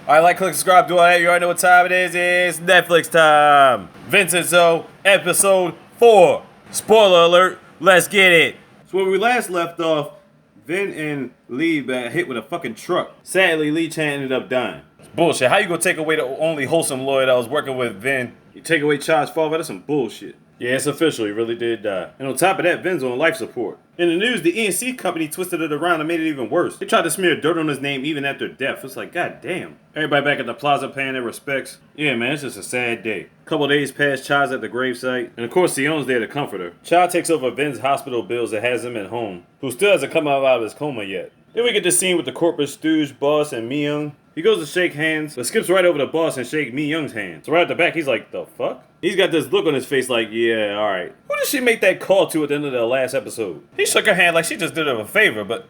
Alright, like, click, subscribe, do all that. You already know what time it is. It's Netflix time. Vincenzo, episode 4. Spoiler alert, let's get it. So when we last left off, Vin and Lee got hit with a fucking truck. Sadly, Lee Chan ended up dying. It's bullshit. How you gonna take away the only wholesome lawyer that was working with Vin? You take away Chad's father? That's some bullshit. Yeah, it's official. He really did die. And on top of that, Vin's on life support. In the news, the E&C company twisted it around and made it even worse. They tried to smear dirt on his name even after death. It's like, god damn. Everybody back at the plaza paying their respects. Yeah, man, it's just a sad day. Couple days pass, Chad's at the gravesite. And of course, Sion's there to comfort her. Chad takes over Vin's hospital bills and has him at home, who still hasn't come out of his coma yet. Then we get this scene with the corporate stooge, boss, and Myung. He goes to shake hands, but skips right over the boss and shake Myung's hand. So right at the back, he's like, the fuck? He's got this look on his face like, yeah, alright. Who did she make that call to at the end of the last episode? He shook her hand like she just did her a favor, but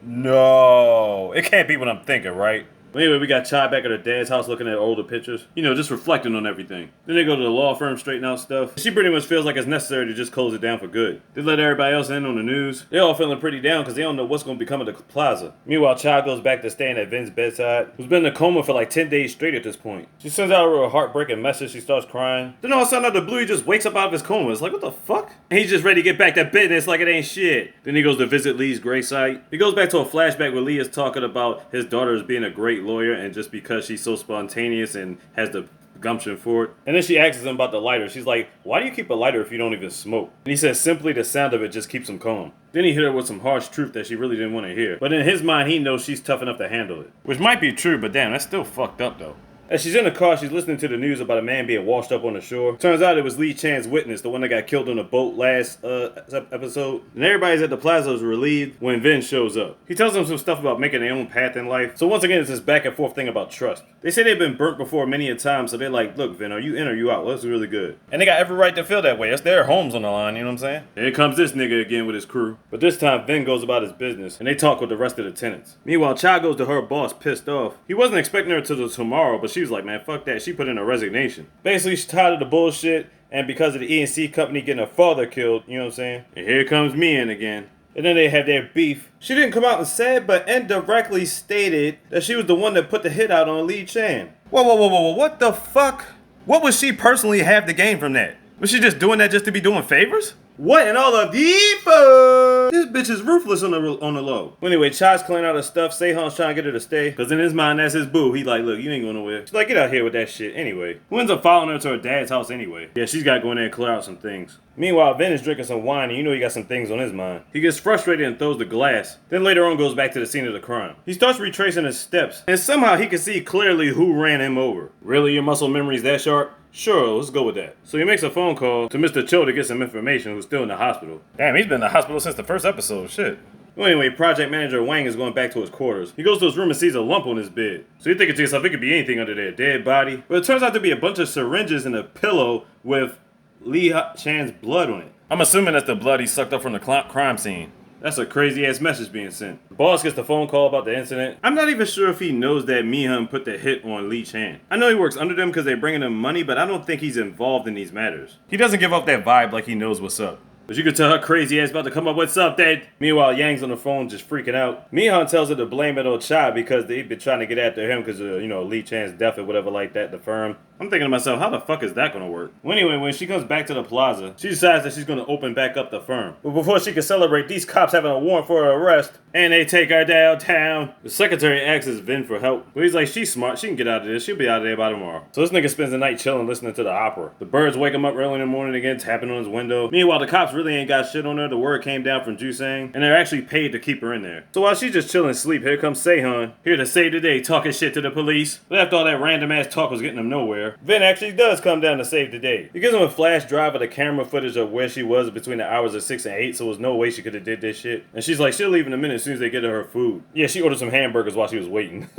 no. It can't be what I'm thinking, right? Anyway, we got Chad back at her dad's house looking at older pictures. You know, just reflecting on everything. Then they go to the law firm, straighten out stuff. She pretty much feels like it's necessary to just close it down for good. They let everybody else in on the news. They're all feeling pretty down because they don't know what's going to become of the plaza. Meanwhile, Chad goes back to staying at Vin's bedside, who's been in a coma for like 10 days straight at this point. She sends out a heartbreaking message. She starts crying. Then all of a sudden, out of the blue, he just wakes up out of his coma. It's like, what the fuck? And he's just ready to get back to business like it ain't shit. Then he goes to visit Lee's gravesite. He goes back to a flashback where Lee is talking about his daughter as being a great lawyer and just because she's so spontaneous and has the gumption for it. And then she asks him about the lighter. She's like, why do you keep a lighter if you don't even smoke? And he says simply the sound of it just keeps him calm. Then he hit her with some harsh truth that she really didn't want to hear. But in his mind, he knows she's tough enough to handle it. Which might be true, but damn, that's still fucked up though. As she's in the car, she's listening to the news about a man being washed up on the shore. Turns out it was Lee Chan's witness, the one that got killed on a boat last episode. And everybody's at the plaza is relieved when Vin shows up. He tells them some stuff about making their own path in life. So once again, it's this back and forth thing about trust. They say they've been burnt before many a time, so they're like, look, Vin, are you in or you out? Well, that's really good. And they got every right to feel that way. It's their homes on the line, you know what I'm saying? And here comes this nigga again with his crew. But this time, Vin goes about his business, and they talk with the rest of the tenants. Meanwhile, Cha goes to her boss pissed off. He wasn't expecting her till tomorrow, but she was like, man, fuck that. She put in a resignation. Basically, she's tired of the bullshit, and because of the E&C company getting her father killed, you know what I'm saying? And here comes me in again. And then they have their beef. She didn't come out and said, but indirectly stated that she was the one that put the hit out on Lee Chan. Whoa, what the fuck? What would she personally have to gain from that? Was she just doing that just to be doing favors? What in all of the fuck? This bitch is ruthless on the low. Well, anyway, Chad's clearing out her stuff. Sehun's trying to get her to stay. Because in his mind, that's his boo. He like, look, you ain't going nowhere. She's like, get out here with that shit anyway. Who ends up following her to her dad's house anyway? Yeah, she's got to go in there and clear out some things. Meanwhile, Vin is drinking some wine and you know he got some things on his mind. He gets frustrated and throws the glass. Then later on goes back to the scene of the crime. He starts retracing his steps. And somehow he can see clearly who ran him over. Really, your muscle memory's that sharp? Sure, let's go with that. So he makes a phone call to Mr. Cho to get some information who's still in the hospital. Damn, he's been in the hospital since the first episode, shit. Well, anyway, project manager Wang is going back to his quarters. He goes to his room and sees a lump on his bed. So you're thinking to yourself, it could be anything under there, dead body. But it turns out to be a bunch of syringes and a pillow with Lee Chan's blood on it. I'm assuming that's the blood he sucked up from the crime scene. That's a crazy ass message being sent. The boss gets the phone call about the incident. I'm not even sure if he knows that Myung put the hit on Lee Chan. I know he works under them because they're bringing him money, but I don't think he's involved in these matters. He doesn't give off that vibe like he knows what's up. But you could tell her crazy ass about to come up, what's up, Dad? Meanwhile, Yang's on the phone just freaking out. Myung tells her to blame it on Cha because they've been trying to get after him because of, Lee Chan's death or whatever like that, the firm. I'm thinking to myself, how the fuck is that gonna work? Well, anyway, when she comes back to the plaza, she decides that she's gonna open back up the firm. But before she can celebrate, these cops having a warrant for her arrest, and they take her downtown. The secretary asks Vin for help, but he's like, she's smart, she can get out of this, she'll be out of there by tomorrow. So this nigga spends the night chilling, listening to the opera. The birds wake him up early in the morning again, tapping on his window. Meanwhile, the cops really ain't got shit on her. The word came down from Jusang, and they're actually paid to keep her in there. So while she's just chilling asleep, here comes Sehun, here to save the day, talking shit to the police. But after all that random ass talk was getting him nowhere, Vin actually does come down to save the day. He gives him a flash drive of the camera footage of where she was between the hours of 6 and 8, so there's no way she could have did this shit. And she's like, she'll leave in a minute as soon as they get her food. Yeah, she ordered some hamburgers while she was waiting.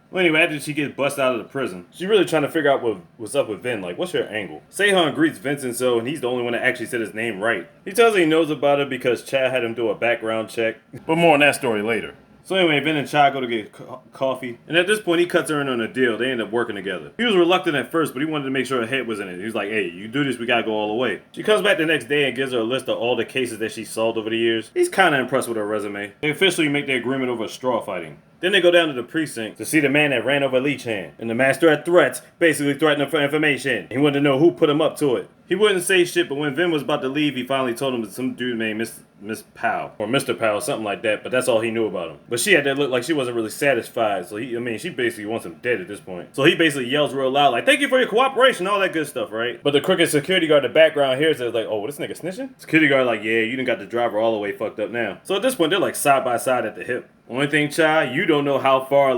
Well, anyway, after she gets busted out of the prison, she's really trying to figure out what's up with Vin. Like, what's your angle? Sehun greets Vincenzo, and he's the only one that actually said his name right. He tells her he knows about it because Chad had him do a background check. But more on that story later. So anyway, Vin and Chad go to get coffee. And at this point, he cuts her in on a deal. They end up working together. He was reluctant at first, but he wanted to make sure her head was in it. He was like, hey, you do this, we gotta go all the way. She comes back the next day and gives her a list of all the cases that she solved over the years. He's kind of impressed with her resume. They officially make the agreement over straw fighting. Then they go down to the precinct to see the man that ran over Lee Chan. And the master had threats, basically threatening him for information. He wanted to know who put him up to it. He wouldn't say shit, but when Vin was about to leave, he finally told him that some dude named Miss Powell, or Mr. Powell, something like that, but that's all he knew about him. But she had that look like she wasn't really satisfied, so she basically wants him dead at this point. So he basically yells real loud, like, thank you for your cooperation, all that good stuff, right? But the crooked security guard in the background hears it, like, oh, this nigga snitching? Security guard like, yeah, you done got the driver all the way fucked up now. So at this point, they're like side by side at the hip. Only thing, Chai, you don't know how far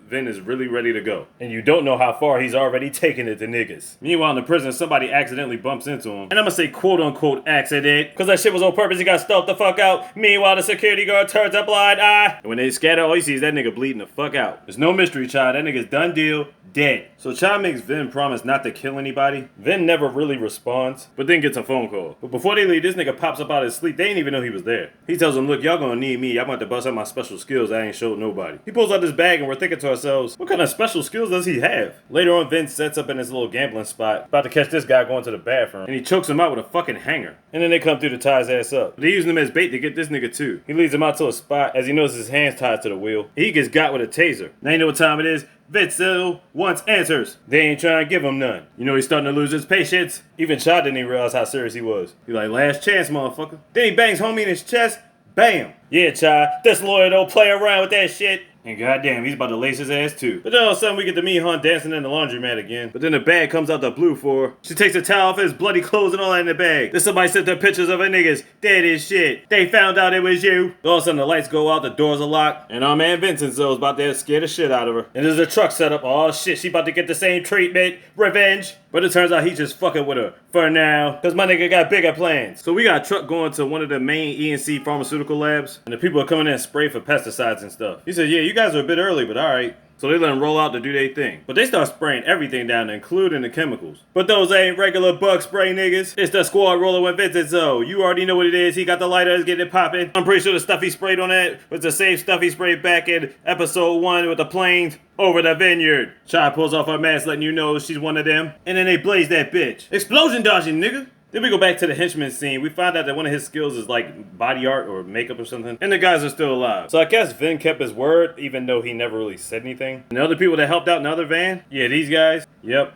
Vin is really ready to go. And you don't know how far he's already taken it to niggas. Meanwhile, in the prison, somebody accidentally bumps into him. And I'm gonna say quote unquote accident, because that shit was on purpose, he got stuffed the fuck out. Meanwhile, the security guard turns a blind eye. And when they scatter, all you see is that nigga bleeding the fuck out. There's no mystery, Chai. That nigga's done deal, dead. So Chai makes Vin promise not to kill anybody. Vin never really responds, but then gets a phone call. But before they leave, this nigga pops up out of his sleep. They didn't even know he was there. He tells them, look, y'all gonna need me. I'm about to bust out my special skills I ain't showed nobody. He pulls out his bag and we're thinking to ourselves, what kind of special skills does he have? Later on, Vin sets up in his little gambling spot, about to catch this guy going to the bathroom, and he chokes him out with a fucking hanger. And then they come through to tie his ass up. They're using him as bait to get this nigga too. He leads him out to a spot as he knows his hand's tied to the wheel. He gets got with a taser. Now you know what time it is. Vincenzo wants answers. They ain't trying to give him none. You know he's starting to lose his patience. Even Chai didn't even realize how serious he was. He like, last chance, motherfucker. Then he bangs homie in his chest. Bam. Yeah, Chai, this lawyer don't play around with that shit. And goddamn, he's about to lace his ass too. But then all of a sudden we get to Myung Hee dancing in the laundromat again. But then the bag comes out the blue for her. She takes the towel off his bloody clothes and all that in the bag. Then somebody sent her pictures of her niggas dead as shit. They found out it was you. All of a sudden the lights go out, the doors are locked. And our man Vincenzo is about to scare the shit out of her. And there's a truck set up. Oh shit, she about to get the same treatment. Revenge. But it turns out he's just fucking with her for now. Cause my nigga got bigger plans. So we got a truck going to one of the main E&C pharmaceutical labs. And the people are coming in and spray for pesticides and stuff. He said, yeah, you guys are a bit early, but alright. So they let them roll out to do their thing. But they start spraying everything down, including the chemicals. But those ain't regular bug spray niggas. It's the squad roller with Vincenzo. You already know what it is. He got the lighters, getting it popping. I'm pretty sure the stuff he sprayed on that was the same stuff he sprayed back in episode 1 with the planes over the vineyard. Chai pulls off her mask, letting you know she's one of them. And then they blaze that bitch. Explosion dodging, nigga. Then we go back to the henchman scene. We find out that one of his skills is like body art or makeup or something. And the guys are still alive. So I guess Vin kept his word, even though he never really said anything. And the other people that helped out in the other van? Yeah, these guys. Yep.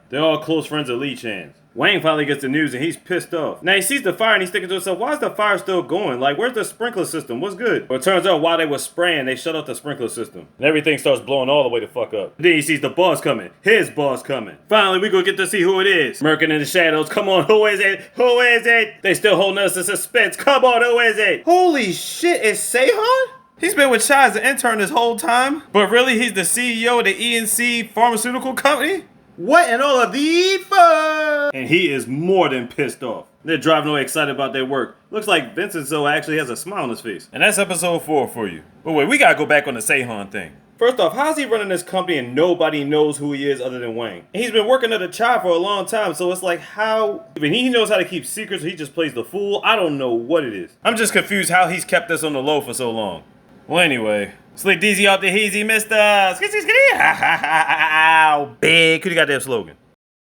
They're all close friends of Lee Chan's. Wang finally gets the news and he's pissed off. Now he sees the fire and he's thinking to himself, why is the fire still going? Like, where's the sprinkler system? What's good? But it turns out while they were spraying, they shut off the sprinkler system. And everything starts blowing all the way the fuck up. Then he sees the boss coming. His boss coming. Finally, we gonna get to see who it is. Smirking in the shadows. Come on, who is it? Who is it? They still holding us in suspense. Come on, who is it? Holy shit, it's Sehun? He's been with Chai as an intern this whole time. But really, he's the CEO of the E&C pharmaceutical company? What in all of the fuck? And he is more than pissed off. They're driving away excited about their work. Looks like Vincenzo actually has a smile on his face. And that's episode 4 for you. But wait, we gotta go back on the Sehun thing. First off, how's he running this company and nobody knows who he is other than Wang? And he's been working under Chai for a long time, so it's like how... I mean, he knows how to keep secrets, so he just plays the fool. I don't know what it is. I'm just confused how he's kept this on the low for so long. Well, anyway... Slick Deezy off the heezy, mister. Skitty, skitty. Ow, big. Could you got that slogan?